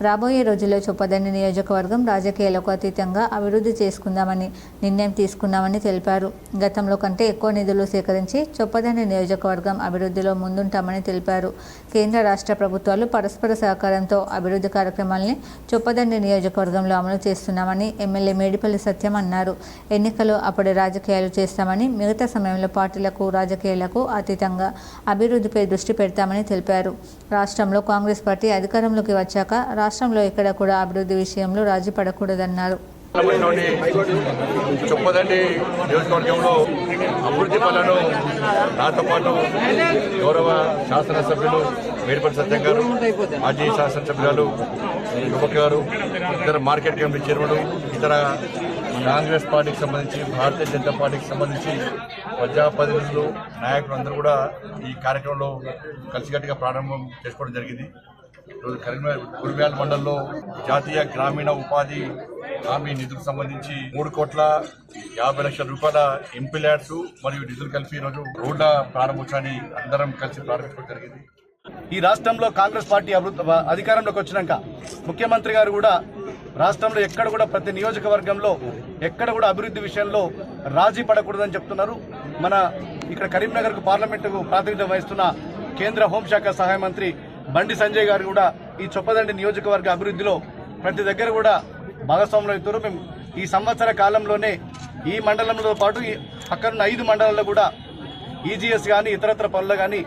రాబోయే రోజుల్లో చొప్పదండి నియోజకవర్గం రాజకీయాలకు అతీతంగా అభివృద్ధి చేసుకుందామని నిర్ణయం తీసుకున్నామని తెలిపారు. గతంలో కంటే ఎక్కువ నిధులు సేకరించి చొప్పదండి నియోజకవర్గం అభివృద్ధిలో ముందుంటామని తెలిపారు. కేంద్ర రాష్ట్ర ప్రభుత్వాలు పరస్పర సహకారంతో అభివృద్ధి కార్యక్రమాల్ని చొప్పదండి నియోజకవర్గంలో అమలు చేస్తున్నామని ఎమ్మెల్యే మేడిపల్లి సత్యం అన్నారు. ఎన్నికలు అప్పుడే రాజకీయాలు చేస్తామని, మిగతా సమయంలో పార్టీలకు రాజకీయాలకు అతీతంగా అభివృద్ధిపై దృష్టి పెడతామని తెలిపారు. రాష్ట్రంలో కాంగ్రెస్ పార్టీ అధికారంలోకి వచ్చాక రాష్ట్రంలో ఎక్కడ కూడా అభివృద్ధి విషయంలో రాజీ పడకూడదన్నారు. చొప్పదండి నియోజకవర్గంలో అభివృద్ధి పనులను నాతో పాటు గౌరవ శాసనసభ్యులు మేడిపల్లి సత్యం గారు, మాజీ శాసనసభ్యులు యువక్ గారు, ఇతర మార్కెట్ కమిటీ చైర్మన్, ఇతర కాంగ్రెస్ పార్టీకి సంబంధించి, భారతీయ జనతా పార్టీకి సంబంధించి ప్రజాప్రతినిధులు, నాయకులు అందరూ కూడా ఈ కార్యక్రమంలో కలిసికట్టుగా ప్రారంభం చేసుకోవడం జరిగింది. ఈరోజు కోడిమ్యాల మండలంలో జాతీయ గ్రామీణ ఉపాధి హామీ నిధులకు సంబంధించి 3,50,00,000 రూపాయల ఎంపీ ల్యాండ్స్ మరియు నిధులు కలిపి ఈరోజు రోడ్ల ప్రారంభోత్సవాన్ని అందరం కలిసి ప్రారంభించడం జరిగింది. ఈ రాష్ట్రంలో కాంగ్రెస్ పార్టీ అధికారంలోకి వచ్చినాక ముఖ్యమంత్రి గారు కూడా రాష్ట్రంలో ఎక్కడ కూడా ప్రతి నియోజకవర్గంలో ఎక్కడ కూడా అభివృద్ధి విషయంలో రాజీ పడకూడదని చెప్తున్నారు. మన ఇక్కడ కరీంనగర్కు పార్లమెంటుకు ప్రాతినిధ్యం వహిస్తున్న కేంద్ర హోంశాఖ సహాయ మంత్రి బండి సంజయ్ గారు కూడా ఈ చొప్పదండి నియోజకవర్గ అభివృద్ధిలో ప్రతి దగ్గర కూడా భాగస్వాములు అవుతారు. మేము ఈ సంవత్సర కాలంలోనే ఈ మండలంతో పాటు ఈ పక్కనున్న 5 మండలాల్లో కూడా ఈజీఎస్ కానీ ఇతరత్ర పనులు కానీ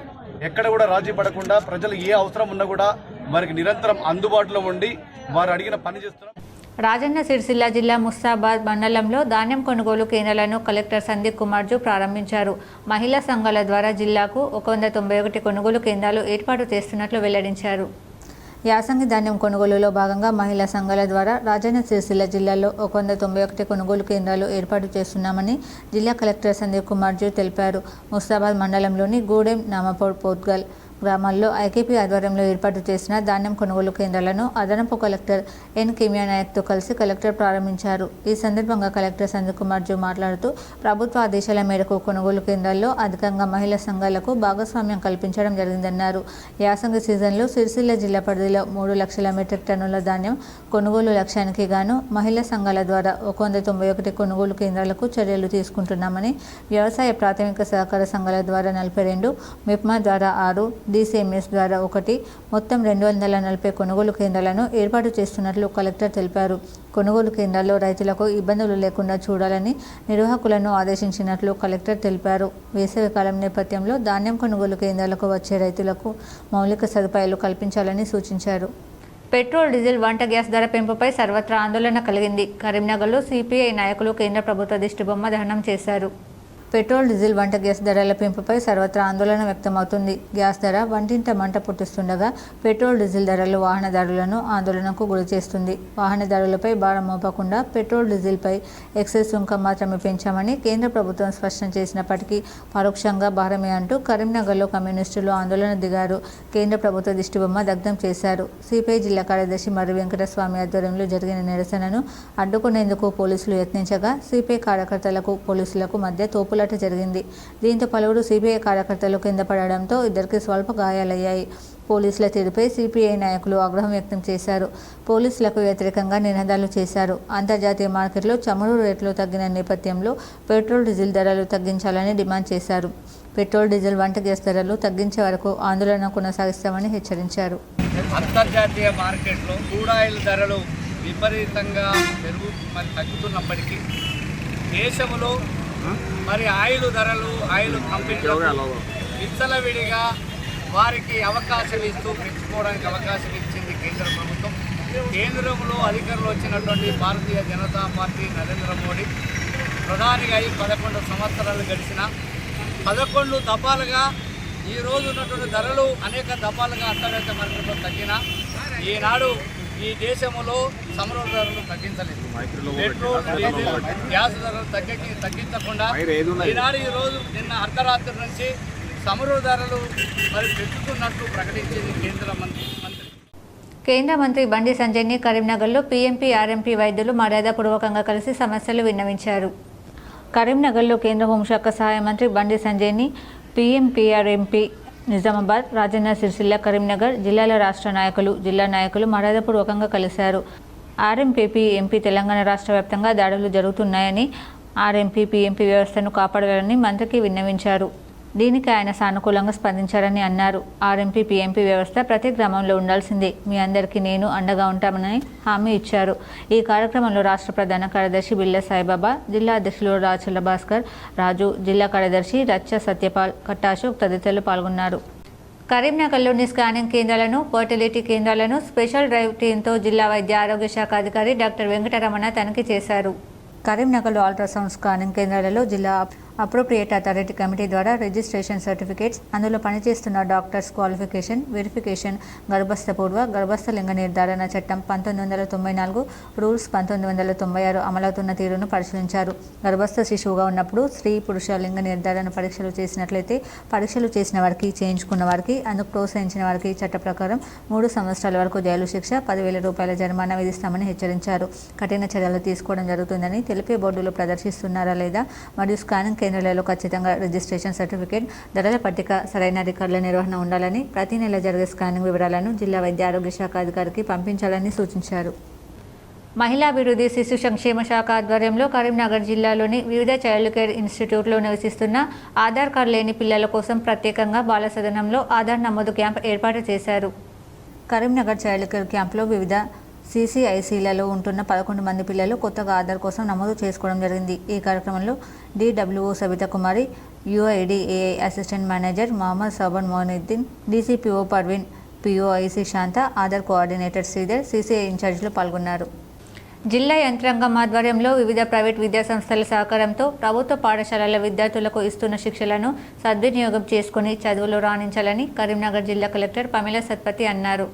ఎక్కడ కూడా రాజీ పడకుండా ప్రజలు ఏ అవసరం ఉన్నా కూడా వారికి నిరంతరం అందుబాటులో ఉండి వారు అడిగిన పని చేస్తున్నాం. రాజన్న సిరిసిల్ల జిల్లా ముస్తాబాద్ మండలంలో ధాన్యం కొనుగోలు కేంద్రాలను కలెక్టర్ సందీప్ కుమార్జు ప్రారంభించారు. మహిళా సంఘాల ద్వారా జిల్లాకు 191 కొనుగోలు కేంద్రాలు ఏర్పాటు చేస్తున్నట్లు వెల్లడించారు. యాసంగి ధాన్యం కొనుగోలులో భాగంగా మహిళా సంఘాల ద్వారా రాజన్న సిరిసిల్ల జిల్లాలో 191 కొనుగోలు కేంద్రాలు ఏర్పాటు చేస్తున్నామని జిల్లా కలెక్టర్ సందీప్ కుమార్జు తెలిపారు. ముస్తాబాద్ మండలంలోని గూడెం, నామపూర్, పోత్గల్ గ్రామాల్లో ఐకేపీ ఆధ్వర్యంలో ఏర్పాటు చేసిన ధాన్యం కొనుగోలు కేంద్రాలను అదనపు కలెక్టర్ ఎన్ కిమియా నాయక్తో కలిసి కలెక్టర్ ప్రారంభించారు. ఈ సందర్భంగా కలెక్టర్ సందీప్ కుమార్జు మాట్లాడుతూ ప్రభుత్వ ఆదేశాల మేరకు కొనుగోలు కేంద్రాల్లో అధికంగా మహిళా సంఘాలకు భాగస్వామ్యం కల్పించడం జరిగిందన్నారు. యాసంగి సీజన్లో సిరిసిల్ల జిల్లా పరిధిలో 3 లక్షల మెట్రిక్ టన్నుల ధాన్యం కొనుగోలు లక్ష్యానికి గాను మహిళా సంఘాల ద్వారా 191 కొనుగోలు కేంద్రాలకు చర్యలు తీసుకుంటున్నామని, వ్యవసాయ ప్రాథమిక సహకార సంఘాల ద్వారా 42, మిప్మా ద్వారా 6, DCMS ద్వారా 1, మొత్తం 240 కొనుగోలు కేంద్రాలను ఏర్పాటు చేస్తున్నట్లు కలెక్టర్ తెలిపారు. కొనుగోలు కేంద్రాల్లో రైతులకు ఇబ్బందులు లేకుండా చూడాలని నిర్వాహకులను ఆదేశించినట్లు కలెక్టర్ తెలిపారు. వేసవి కాలం నేపథ్యంలో ధాన్యం కొనుగోలు కేంద్రాలకు వచ్చే రైతులకు మౌలిక సదుపాయాలు కల్పించాలని సూచించారు. పెట్రోల్, డీజిల్, వంట గ్యాస్ ధర పెంపుపై సర్వత్రా ఆందోళన కలిగింది. కరీంనగర్లో CPI నాయకులు కేంద్ర ప్రభుత్వ దిష్టిబొమ్మ దహనం చేశారు. పెట్రోల్ డీజిల్ వంట గ్యాస్ ధరల పెంపుపై సర్వత్రా ఆందోళన వ్యక్తమవుతుంది. గ్యాస్ ధర వంటింట మంట పుట్టిస్తుండగా పెట్రోల్ డీజిల్ ధరలు వాహనదారులను ఆందోళనకు గురి చేస్తుంది. వాహనదారులపై భారం మోపకుండా పెట్రోల్ డీజిల్పై ఎక్సైజ్ సుంకం మాత్రమే పెంచామని కేంద్ర ప్రభుత్వం స్పష్టం చేసినప్పటికీ పరోక్షంగా భారమే అంటూ కరీంనగర్లో కమ్యూనిస్టులు ఆందోళన దిగారు. కేంద్ర ప్రభుత్వ దిష్టిబొమ్మ దగ్ధం చేశారు. సిపిఐ జిల్లా కార్యదర్శి మర్రి వెంకటస్వామి ఆధ్వర్యంలో జరిగిన నిరసనను అడ్డుకునేందుకు పోలీసులు యత్నించగా సిపిఐ కార్యకర్తలకు పోలీసులకు మధ్య తోపులాట జరిగింది. దీంతో పలువురు సిపిఐ కార్యకర్తలు కింద పడడంతో ఇద్దరికి స్వల్ప గాయాలయ్యాయి. పోలీసుల తీరుపై సిపిఐ నాయకులు ఆగ్రహం వ్యక్తం చేశారు. పోలీసులకు వ్యతిరేకంగా నినాదాలు చేశారు. అంతర్జాతీయ మార్కెట్లో చమురు రేట్లు తగ్గిన నేపథ్యంలో పెట్రోల్ డీజిల్ ధరలు తగ్గించాలని డిమాండ్ చేశారు. పెట్రోల్ డీజిల్ వంట గ్యాస్ ధరలు తగ్గించే వరకు ఆందోళన కొనసాగిస్తామని హెచ్చరించారు. అంతర్జాతీయ మార్కెట్లో క్రూడ్ ఆయిల్ ధరలు విపరీతంగా తగ్గుతున్నప్పటికీ దేశంలో మరి ఆయిల్ ధరలు ఆయిల్ కంపెనీలు విచ్చలవిడిగా వారికి అవకాశం ఇస్తూ పెంచుకోవడానికి అవకాశం ఇచ్చింది కేంద్ర ప్రభుత్వం. కేంద్రంలో అధికారులు వచ్చినటువంటి భారతీయ జనతా పార్టీ నరేంద్ర మోడీ ప్రధానిగా 11 సంవత్సరాలు గడిచిన 11 దఫాలుగా ఈరోజు ఉన్నటువంటి ధరలు అనేక దఫాలుగా అంతర్జాతీయ మార్కెట్లో తగ్గిన ఈనాడు ఈ దేశంలో చమురు ధరలు తగ్గించలేదు. పెట్రోల్ డీజిల్ గ్యాస్ ధరలు తగ్గించకుండా ఈరోజు నిన్న అర్ధరాత్రి నుంచి చమురు ధరలు మరి పెంచుతున్నట్లు ప్రకటించింది కేంద్ర మంత్రి బండి సంజయ్ని కరీంనగర్లో పీఎంపీ ఆర్ఎంపీ వైద్యులు మర్యాదపూర్వకంగా కలిసి సమస్యలు విన్నవించారు. కరీంనగర్లో కేంద్ర హోంశాఖ సహాయ మంత్రి బండి సంజయ్ని పీఎంపీఆర్ఎంపీ నిజామాబాద్, రాజన్న సిరిసిల్ల, కరీంనగర్ జిల్లాల రాష్ట్ర నాయకులు, జిల్లా నాయకులు మర్యాదపూర్వకంగా కలిశారు. ఆర్ఎంపీ ఎంపీ తెలంగాణ రాష్ట్ర వ్యాప్తంగా దాడులు జరుగుతున్నాయని, ఆర్ఎంపీ పీఎంపీ వ్యవస్థను కాపాడాలని మంత్రికి విన్నవించారు. దీనికి ఆయన సానుకూలంగా స్పందించారని అన్నారు. ఆర్ఎంపీ పీఎంపీ వ్యవస్థ ప్రతి గ్రామంలో ఉండాల్సిందే, మీ అందరికీ నేను అండగా ఉంటామని హామీ ఇచ్చారు. ఈ కార్యక్రమంలో రాష్ట్ర ప్రధాన కార్యదర్శి బిల్ల సాయిబాబా, జిల్లా అధ్యక్షులు రాచల భాస్కర్ రాజు, జిల్లా కార్యదర్శి రచ్చ సత్యపాల్, కట్టాశోక్ తదితరులు పాల్గొన్నారు. కరీంనగర్లోని స్కానింగ్ కేంద్రాలను, ఫర్టిలిటీ కేంద్రాలను స్పెషల్ డ్రైవ్ టీంతో జిల్లా వైద్య ఆరోగ్య శాఖ అధికారి డాక్టర్ వెంకటరమణ తనిఖీ చేశారు. కరీంనగర్లో అల్ట్రాసౌండ్ స్కానింగ్ కేంద్రాలలో జిల్లా అప్రోప్రియేట్ అథారిటీ కమిటీ ద్వారా రిజిస్ట్రేషన్ సర్టిఫికేట్స్, అందులో పనిచేస్తున్న డాక్టర్స్ క్వాలిఫికేషన్ వెరిఫికేషన్, గర్భస్థ పూర్వ, గర్భస్థ లింగ నిర్ధారణ చట్టం 1994, రూల్స్ 1996 అమలవుతున్న తీరును పరిశీలించారు. గర్భస్థ శిశువుగా ఉన్నప్పుడు స్త్రీ పురుష లింగ నిర్ధారణ పరీక్షలు చేసినట్లయితే పరీక్షలు చేసిన వారికి, చేయించుకున్న వారికి, అందుకు ప్రోత్సహించిన వారికి చట్ట ప్రకారం 3 సంవత్సరాల వరకు జైలు శిక్ష, 10,000 రూపాయల జరిమానా విధిస్తామని హెచ్చరించారు. కఠిన చర్యలు తీసుకోవడం జరుగుతుందని, తెలిపే బోర్డులు ప్రదర్శిస్తున్నారా లేదా, మరియు స్కానింగ్ కేంద్రాలలో ఖచ్చితంగా రిజిస్ట్రేషన్ సర్టిఫికేట్, ధరల పట్టిక, సరైన రికార్డుల నిర్వహణ ఉండాలని, ప్రతి నెల జరిగే స్కానింగ్ వివరాలను జిల్లా వైద్య ఆరోగ్య శాఖ అధికారికి పంపించాలని సూచించారు. మహిళాభివృద్ధి శిశు సంక్షేమ శాఖ ఆధ్వర్యంలో కరీంనగర్ జిల్లాలోని వివిధ చైల్డ్ కేర్ ఇన్స్టిట్యూట్లో నివసిస్తున్న ఆధార్ కార్డు లేని పిల్లల కోసం ప్రత్యేకంగా బాల సదనంలో ఆధార్ నమోదు క్యాంప్ ఏర్పాటు చేశారు. కరీంనగర్ చైల్డ్ కేర్ క్యాంప్లో వివిధ CCICలలో ఉంటున్న 11 మంది పిల్లలు కొత్తగా ఆధార్ కోసం నమోదు చేసుకోవడం జరిగింది. ఈ కార్యక్రమంలో DWO Sabitha Kumari, UIDAI assistant manager Mohammed Saban Moinuddin, DCPO Parveen, POIC Shanta, Aadhaar coordinator Sridhar, CCI ఇన్ఛార్జీలు పాల్గొన్నారు. జిల్లా యంత్రాంగం ఆధ్వర్యంలో వివిధ ప్రైవేట్ విద్యాసంస్థల సహకారంతో ప్రభుత్వ పాఠశాలల విద్యార్థులకు ఇస్తున్న శిక్షలను సద్వినియోగం చేసుకుని చదువులో రాణించాలని కరీంనగర్ జిల్లా కలెక్టర్ పమిల సత్పతి అన్నారు.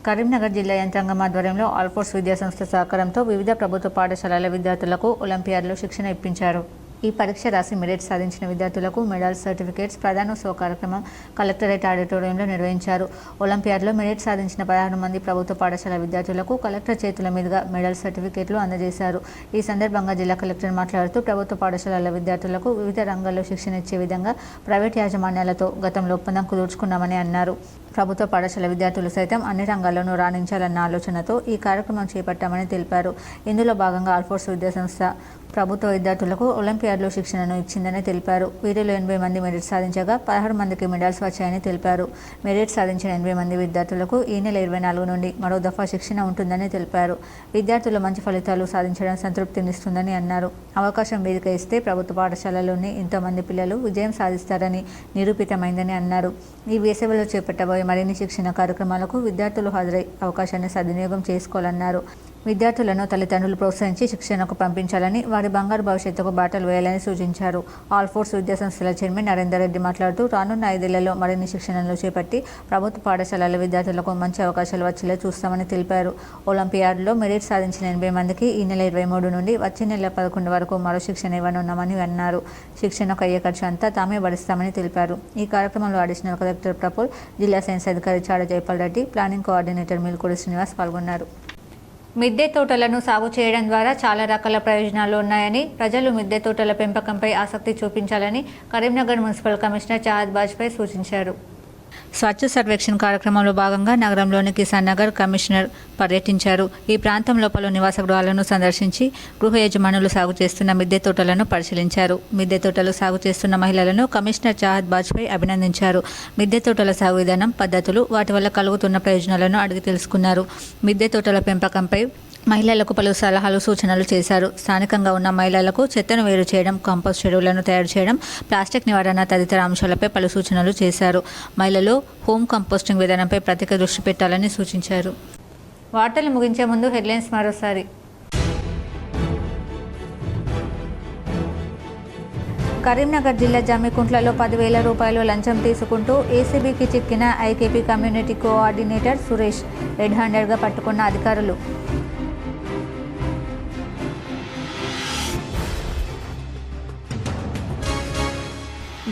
కరీంనగర్ జిల్లా యంత్రాంగం ఆధ్వర్యంలో ఆల్ఫోర్స్ విద్యాసంస్థ సహకారంతో వివిధ ప్రభుత్వ పాఠశాలల విద్యార్థులకు ఒలింపియాడ్లో శిక్షణ ఇప్పించారు. ఈ పరీక్ష రాసి మెరిట్ సాధించిన విద్యార్థులకు మెడల్స్, సర్టిఫికేట్స్ ప్రదానోత్సవ కార్యక్రమం కలెక్టరేట్ ఆడిటోరియంలో నిర్వహించారు. ఒలింపియాడ్లో మెరిట్ సాధించిన 16 మంది ప్రభుత్వ పాఠశాల విద్యార్థులకు కలెక్టర్ చేతుల మీదుగా మెడల్స్, సర్టిఫికేట్లు అందజేశారు. ఈ సందర్భంగా జిల్లా కలెక్టర్ మాట్లాడుతూ ప్రభుత్వ పాఠశాలల విద్యార్థులకు వివిధ రంగాల్లో శిక్షణ ఇచ్చే విధంగా ప్రైవేట్ యాజమాన్యాలతో గతంలో ఒప్పందం కుదుర్చుకున్నామని అన్నారు. ప్రభుత్వ పాఠశాల విద్యార్థులు సైతం అన్ని రంగాల్లోనూ రాణించాలన్న ఆలోచనతో ఈ కార్యక్రమం చేపట్టామని తెలిపారు. ఇందులో భాగంగా ఆల్ఫోర్స్ విద్యాసంస్థ ప్రభుత్వ విద్యార్థులకు ఒలింపియాడ్లో శిక్షణను ఇచ్చిందని తెలిపారు. వీరిలో 80 మంది మెరిట్ సాధించగా 16 మందికి మెడల్స్ వచ్చాయని తెలిపారు. మెరిట్ సాధించిన 80 మంది విద్యార్థులకు ఈ నెల 24 నుండి మరో దఫా శిక్షణ ఉంటుందని తెలిపారు. విద్యార్థులు మంచి ఫలితాలు సాధించడం సంతృప్తినిస్తుందని అన్నారు. అవకాశం వేదిక ఇస్తే ప్రభుత్వ పాఠశాలలోని ఎంతోమంది పిల్లలు విజయం సాధిస్తారని నిరూపితమైందని అన్నారు. ఈ వేసవిలో చేపట్టబోయే మరిన్ని శిక్షణ కార్యక్రమాలకు విద్యార్థులు హాజరై అవకాశాన్ని సద్వినియోగం చేసుకోవాలన్నారు. విద్యార్థులను తల్లిదండ్రులు ప్రోత్సహించి శిక్షణకు పంపించాలని, వారి బంగారు భవిష్యత్తుకు బాటలు వేయాలని సూచించారు. ఆల్ ఫోర్స్ విద్యాసంస్థల చైర్మన్ నరేందర్ రెడ్డి మాట్లాడుతూ, రానున్న 5 ఏళ్లలో మరిన్ని శిక్షణలు చేపట్టి ప్రభుత్వ పాఠశాలల విద్యార్థులకు మంచి అవకాశాలు వచ్చేలా చూస్తామని తెలిపారు. ఒలింపియాడ్లో మెరిట్ సాధించిన 80 మందికి ఈ నెల 23 నుండి వచ్చే నెల 11 వరకు మరో శిక్షణ ఇవ్వనున్నామని అన్నారు. శిక్షణకు అయ్యే ఖర్చు అంతా తామే భరిస్తామని తెలిపారు. ఈ కార్యక్రమంలో అడిషనల్ కలెక్టర్ ప్రఫుల్, జిల్లా సైన్స్ అధికారి చాడ జైపాల్ రెడ్డి, ప్లానింగ్ కోఆర్డినేటర్ మిల్కూడి శ్రీనివాస్ పాల్గొన్నారు. మిద్దె తోటలను సాగు చేయడం ద్వారా చాలా రకాల ప్రయోజనాలు ఉన్నాయని, ప్రజలు మిద్దె తోటల పెంపకంపై ఆసక్తి చూపించాలని కరీంనగర్ మున్సిపల్ కమిషనర్ చాహద్ బాజ్పేయి సూచించారు. స్వచ్ఛ సర్వేక్షణ కార్యక్రమంలో భాగంగా నగరంలోని కిసాన్ నగర్ కమిషనర్ పర్యటించారు. ఈ ప్రాంతంలో పలు నివాస గృహాలను సందర్శించి గృహ యజమానులు సాగు చేస్తున్న మిద్దె తోటలను పరిశీలించారు. మిద్దె తోటలు సాగు చేస్తున్న మహిళలను కమిషనర్ చాహద్ బాజ్పేయి అభినందించారు. మిద్దె తోటల సాగు విధానం, పద్ధతులు, వాటి వల్ల కలుగుతున్న ప్రయోజనాలను అడిగి తెలుసుకున్నారు. మిద్దె తోటల పెంపకంపై మహిళలకు పలు సలహాలు, సూచనలు చేశారు. స్థానికంగా ఉన్న మహిళలకు చెత్తను వేరు చేయడం, కంపోస్ట్ చెరువులను తయారు చేయడం, ప్లాస్టిక్ నివారణ తదితర అంశాలపై పలు సూచనలు చేశారు. మహిళలు హోమ్ కంపోస్టింగ్ విధానంపై ప్రత్యేక దృష్టి పెట్టాలని సూచించారు. వార్తలు ముగించే ముందు హెడ్లైన్స్ మరోసారి. కరీంనగర్ జిల్లా జమ్మికుంట్లలో 10,000 రూపాయలు లంచం తీసుకుంటూ ఏసీబీకి చిక్కిన IKP community coordinator Suresh, red హ్యాండెడ్గా పట్టుకున్న అధికారులు.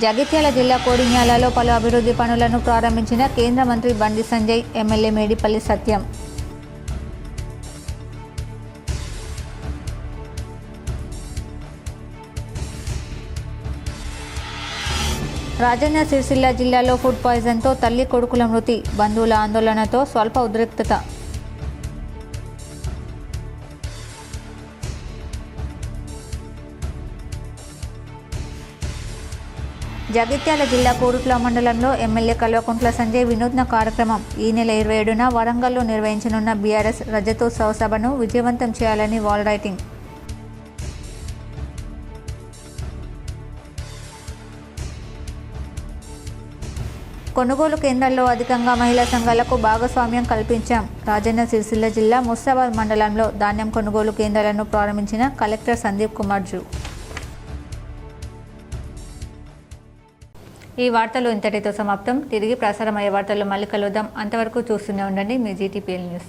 జగిత్యాల జిల్లా కోడిన్యాలలో పలు అభివృద్ధి పనులను ప్రారంభించిన కేంద్ర మంత్రి బండి సంజయ్, ఎమ్మెల్యే మేడిపల్లి సత్యం. రాజన్న సిరిసిల్ల జిల్లాలో ఫుడ్ పాయిజన్తో తల్లి కొడుకుల మృతి, బంధువుల ఆందోళనతో స్వల్ప ఉద్రిక్తత. జగిత్యాల జిల్లా కోరుట్ల మండలంలో ఎమ్మెల్యే కల్వకుంట్ల సంజయ్ వినూత్న కార్యక్రమం. ఈ నెల 27న వరంగల్లో నిర్వహించనున్న బీఆర్ఎస్ రజతోత్సవ సభను విజయవంతం చేయాలని వాల్ రైటింగ్. కొనుగోలు కేంద్రాల్లో అధికంగా మహిళా సంఘాలకు భాగస్వామ్యం కల్పించాం. రాజన్న సిరిసిల్ల జిల్లా ముస్తాబాద్ మండలంలో ధాన్యం కొనుగోలు కేంద్రాలను ప్రారంభించిన కలెక్టర్ సందీప్ కుమార్ జూ. ఈ వార్తలు ఇంతటితో సమాప్తం. తిరిగి ప్రసారమయ్యే వార్తల్లో మళ్ళీ కలుద్దాం. అంతవరకు చూస్తూనే ఉండండి మీ జీటీపీఎల్ న్యూస్.